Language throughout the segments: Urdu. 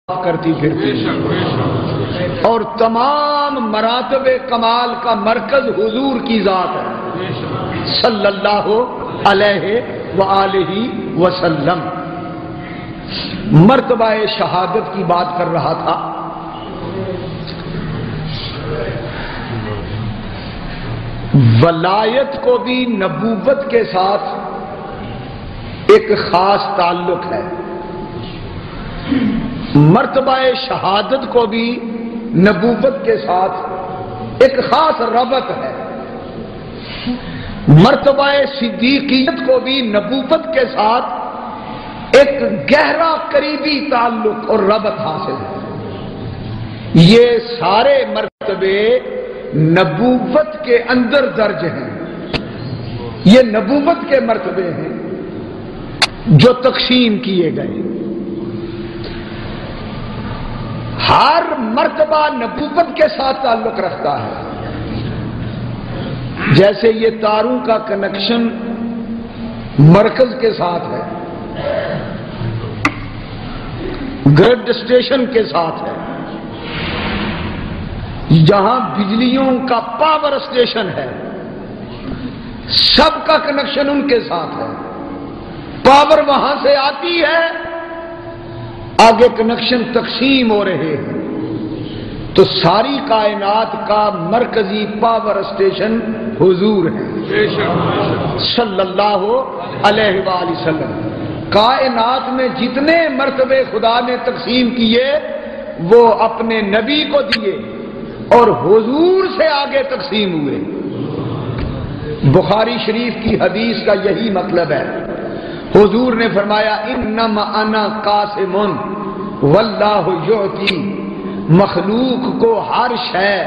کرتی پھرتی اور تمام مراتب کمال کا مرکز حضور کی ذات ہے صلی اللہ علیہ وآلہ وسلم۔ مرتبہ شہادت کی بات کر رہا تھا۔ ولایت کو بھی نبوت کے ساتھ ایک خاص تعلق ہے، مرتبہ شہادت کو بھی نبوت کے ساتھ ایک خاص ربط ہے، مرتبہ صدیقیت کو بھی نبوت کے ساتھ ایک گہرا قریبی تعلق اور ربط حاصل ہے۔ یہ سارے مرتبے نبوت کے اندر درج ہیں، یہ نبوت کے مرتبے ہیں جو تقسیم کیے گئے۔ ہر مرتبہ نبوت کے ساتھ تعلق رکھتا ہے، جیسے یہ تاروں کا کنیکشن مرکز کے ساتھ ہے، گرڈ اسٹیشن کے ساتھ ہے، جہاں بجلیوں کا پاور اسٹیشن ہے، سب کا کنیکشن ان کے ساتھ ہے، پاور وہاں سے آتی ہے، آگے کنیکشن تقسیم ہو رہے ہیں، تو ساری کائنات کا مرکزی پاور اسٹیشن حضور ہے صلی اللہ علیہ وآلہ وسلم۔ کائنات میں جتنے مرتبے خدا نے تقسیم کیے وہ اپنے نبی کو دیے اور حضور سے آگے تقسیم ہوئے۔ بخاری شریف کی حدیث کا یہی مطلب ہے، حضور نے فرمایا انما انا قاسم واللہ یعطی، مخلوق کو ہر شے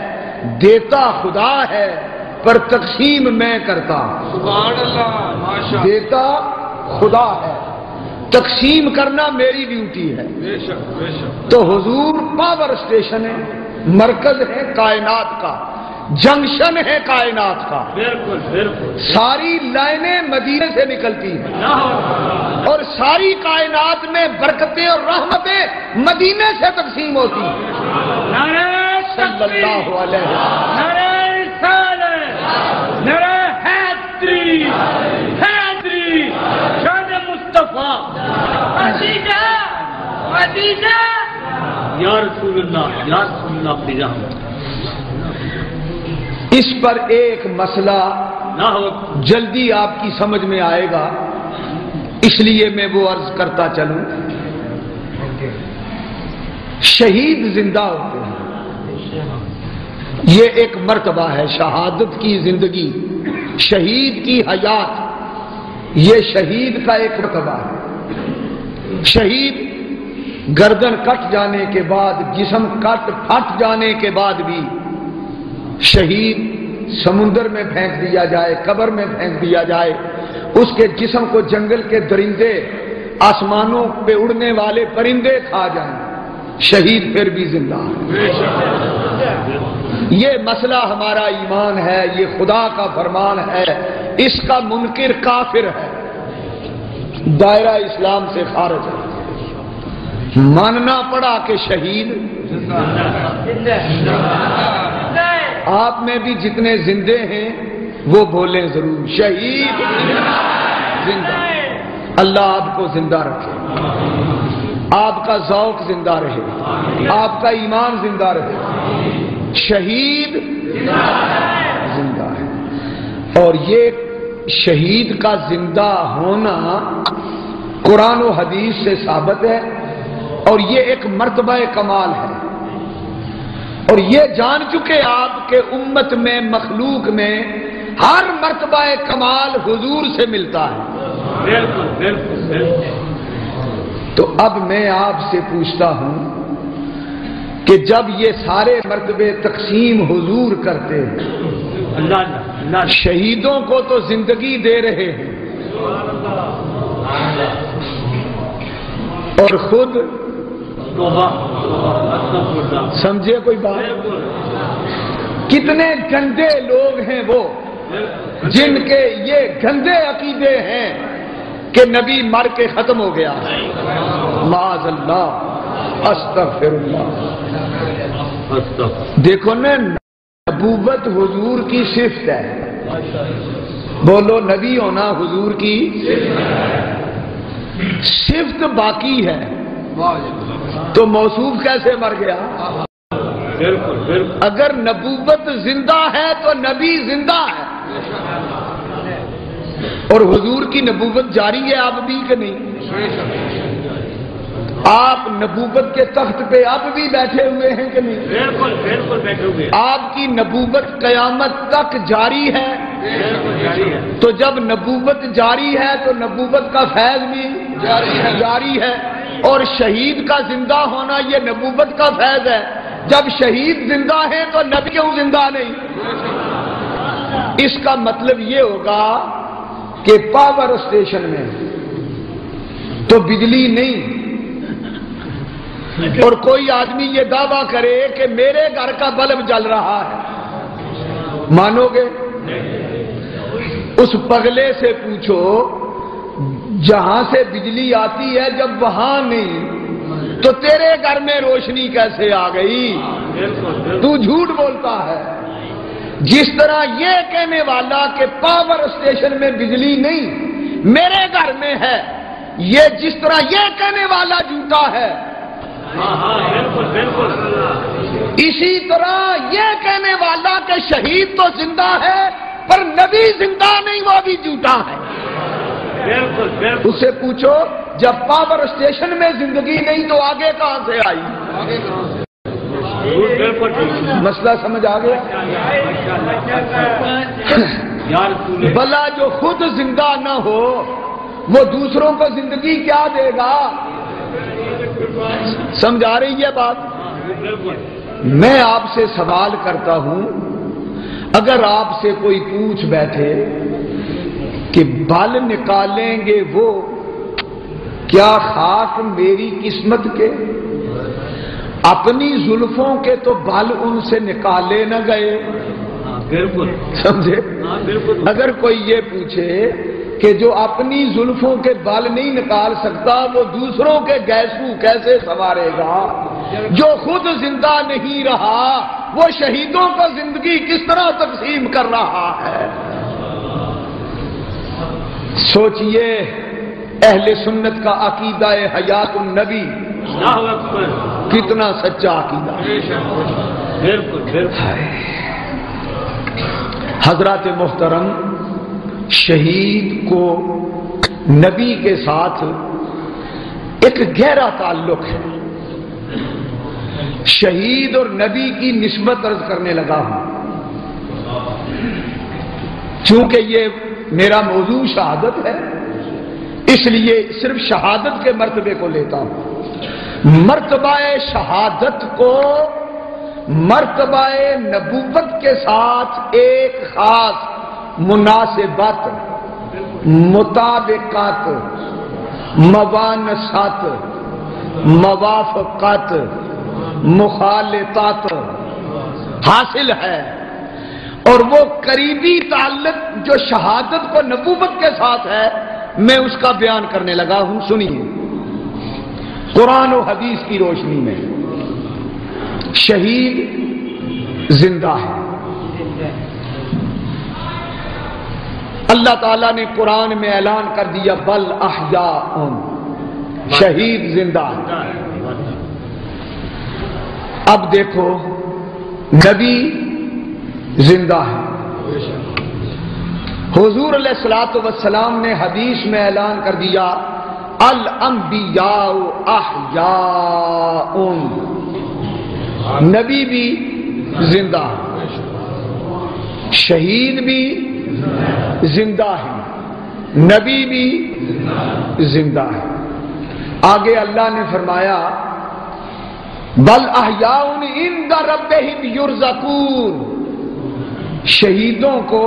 دیتا خدا ہے پر تقسیم میں کرتا ہوں۔ سبحان اللہ، ماشاءاللہ، دیتا خدا ہے، تقسیم کرنا میری ڈیوٹی ہے۔ بے شک بے شک۔ تو حضور پاور اسٹیشن ہے، مرکز ہے کائنات کا، جنکشن ہے کائنات کا، بالکل بالکل، ساری لائنیں مدینے سے نکلتی ہیں اور ساری کائنات میں برکتیں اور رحمتیں مدینے سے تقسیم ہوتی ہیں۔ صلی اللہ علیہ یا رسول اللہ، یا رسول اللہ کی رحمت۔ اس پر ایک مسئلہ جلدی آپ کی سمجھ میں آئے گا، اس لیے میں وہ عرض کرتا چلوں۔ شہید زندہ ہوتے ہیں، یہ ایک مرتبہ ہے، شہادت کی زندگی، شہید کی حیات، یہ شہید کا ایک مرتبہ ہے۔ شہید گردن کٹ جانے کے بعد، جسم پھٹ جانے کے بعد بھی شہید سمندر میں پھینک دیا جائے، قبر میں پھینک دیا جائے، اس کے جسم کو جنگل کے درندے، آسمانوں پہ اڑنے والے پرندے کھا جائیں، شہید پھر بھی زندہ ہے۔ یہ مسئلہ ہمارا ایمان ہے، یہ خدا کا فرمان ہے، اس کا منکر کافر ہے، دائرہ اسلام سے خارج ہے۔ ماننا پڑا کہ شہید آپ میں بھی جتنے زندے ہیں وہ بولیں ضرور، شہید زندہ۔ اللہ آپ کو زندہ رکھے، آپ کا ذوق زندہ رہے، آپ کا ایمان زندہ رہے۔ شہید زندہ ہے، اور یہ شہید کا زندہ ہونا قرآن و حدیث سے ثابت ہے، اور یہ ایک مرتبہ کمال ہے، اور یہ جان چکے آپ کہ امت میں، مخلوق میں ہر مرتبہ کمال حضور سے ملتا ہے۔ بالکل بالکل بالکل۔ تو اب میں آپ سے پوچھتا ہوں کہ جب یہ سارے مرتبے تقسیم حضور کرتے ہیں، شہیدوں کو تو زندگی دے رہے ہیں اور خود سمجھے کوئی بات؟ کتنے گندے لوگ ہیں وہ جن کے یہ گندے عقیدے ہیں کہ نبی مر کے ختم ہو گیا، معاذ اللہ، استغفر اللہ۔ دیکھو نا، نبوت حضور کی صفت ہے، بولو نبی ہونا حضور کی صفت باقی ہے، تو موصوف کیسے مر گیا؟ اگر نبوت زندہ ہے تو نبی زندہ ہے، اور حضور کی نبوت جاری ہے اب بھی کہ نہیں؟ آپ نبوت کے تخت پہ اب بھی بیٹھے ہوئے ہیں کہ نہیں؟ بالکل بالکل بیٹھے ہوئے۔ آپ کی نبوت قیامت تک جاری ہے، تو جب نبوت جاری ہے تو نبوت کا فیض بھی جاری ہے، اور شہید کا زندہ ہونا یہ نبوت کا فیض ہے۔ جب شہید زندہ ہے تو نبی کیوں زندہ نہیں؟ اس کا مطلب یہ ہوگا کہ پاور اسٹیشن میں تو بجلی نہیں، اور کوئی آدمی یہ دعویٰ کرے کہ میرے گھر کا بلب جل رہا ہے، مانو گے؟ اس پگلے سے پوچھو جہاں سے بجلی آتی ہے جب وہاں نہیں تو تیرے گھر میں روشنی کیسے آ گئی؟ تو جھوٹ بولتا ہے۔ جس طرح یہ کہنے والا کہ پاور اسٹیشن میں بجلی نہیں میرے گھر میں ہے، یہ جس طرح یہ کہنے والا جھوٹا ہے، اسی طرح یہ کہنے والا کہ شہید تو زندہ ہے پر نبی زندہ نہیں، وہ بھی جھوٹا ہے۔ اس سے پوچھو جب پاور اسٹیشن میں زندگی نہیں تو آگے کہاں سے آئی؟ مسئلہ سمجھ آ گیا؟ بھلا جو خود زندہ نہ ہو وہ دوسروں کو زندگی کیا دے گا؟ سمجھ آ رہی ہے بات؟ میں آپ سے سوال کرتا ہوں، اگر آپ سے کوئی پوچھ بیٹھے کہ بال نکالیں گے وہ، کیا خاک میری قسمت کے؟ اپنی زلفوں کے تو بال ان سے نکالے نہ گئے، سمجھے؟ اگر کوئی یہ پوچھے کہ جو اپنی زلفوں کے بال نہیں نکال سکتا وہ دوسروں کے گیسو کیسے سنوارے گا؟ جو خود زندہ نہیں رہا وہ شہیدوں کو زندگی کس طرح تقسیم کر رہا ہے؟ سوچئے اہل سنت کا عقیدہ حیات النبی کتنا سچا عقیدہ۔ حضرات محترم، شہید کو نبی کے ساتھ ایک گہرا تعلق ہے۔ شہید اور نبی کی نسبت عرض کرنے لگا ہوں، چونکہ یہ میرا موضوع شہادت ہے، اس لیے صرف شہادت کے مرتبے کو لیتا ہوں۔ مرتبہ شہادت کو مرتبہ نبوت کے ساتھ ایک خاص مناسبت، مطابقت، موانست، موافقت، مخالطت حاصل ہے، اور وہ قریبی تعلق جو شہادت کو نبوت کے ساتھ ہے میں اس کا بیان کرنے لگا ہوں۔ سنیے، قرآن و حدیث کی روشنی میں شہید زندہ ہے۔ اللہ تعالیٰ نے قرآن میں اعلان کر دیا بل احیاء، شہید زندہ ہے۔ اب دیکھو نبی زندہ ہے، حضور علیہ الصلوۃ والسلام نے حدیث میں اعلان کر دیا الانبیاء احیاء، نبی بھی زندہ ہے، شہید بھی زندہ ہے، نبی بھی زندہ ہے۔ آگے اللہ نے فرمایا بل احیاء عند ربہم یرزقون، شہیدوں کو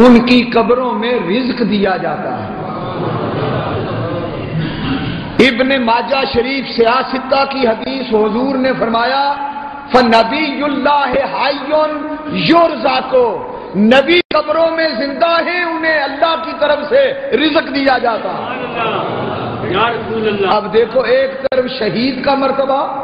ان کی قبروں میں رزق دیا جاتا ہے۔ ابن ماجہ شریف سیاستہ کی حدیث حضور نے فرمایا فنبی اللہ حی یرزق، نبی قبروں میں زندہ ہیں، انہیں اللہ کی طرف سے رزق دیا جاتا ہے۔ یا رسول اللہ۔ اب دیکھو ایک طرف شہید کا مرتبہ